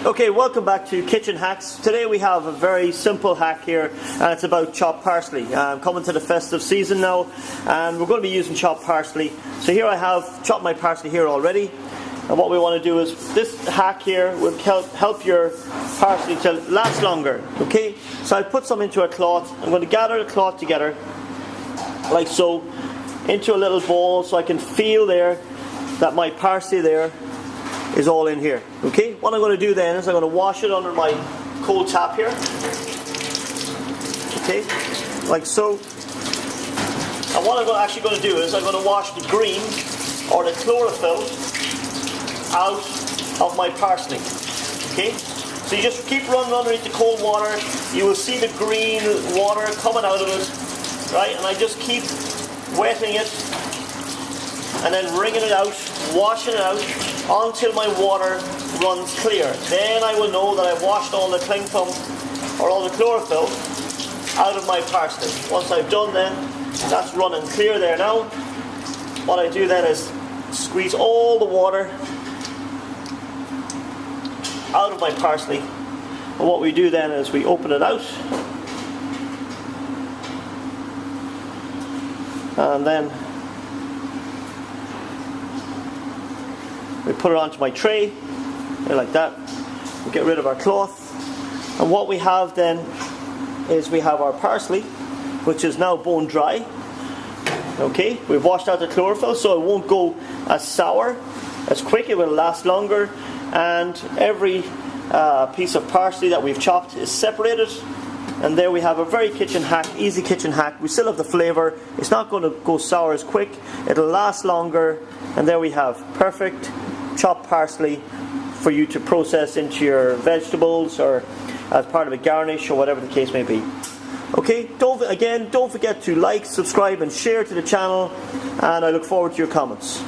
Okay, welcome back to Kitchen Hacks. Today we have a very simple hack here, and it's about chopped parsley. Coming to the festive season now, and we're going to be using chopped parsley. So here I have chopped my parsley here already, and what we want to do is, this hack here will help your parsley to last longer. Okay, so I put some into a cloth. I'm going to gather the cloth together, like so, into a little bowl, so I can feel there that my parsley there is all in here. Okay, what I'm going to do then is I'm going to wash it under my cold tap here. Okay, like so. And what I'm actually going to do is I'm going to wash the green or the chlorophyll out of my parsley. Okay, so you just keep running underneath the cold water. You will see the green water coming out of it, right? And I just keep wetting it and then wringing it out, washing it out until my water runs clear. Then I will know that I've washed all the cling film or all the chlorophyll out of my parsley. Once I've done then, that's running clear there now. What I do then is squeeze all the water out of my parsley. And what we do then is we open it out. And then we put it onto my tray, like that. We get rid of our cloth. And what we have then is we have our parsley, which is now bone dry. Okay, we've washed out the chlorophyll, so it won't go as sour, as quick. It will last longer. And every piece of parsley that we've chopped is separated. And there we have a very kitchen hack, easy kitchen hack. We still have the flavour. It's not going to go sour as quick. It'll last longer. And there we have perfect chopped parsley for you to process into your vegetables or as part of a garnish or whatever the case may be. Okay, don't forget to like, subscribe and share to the channel, and I look forward to your comments.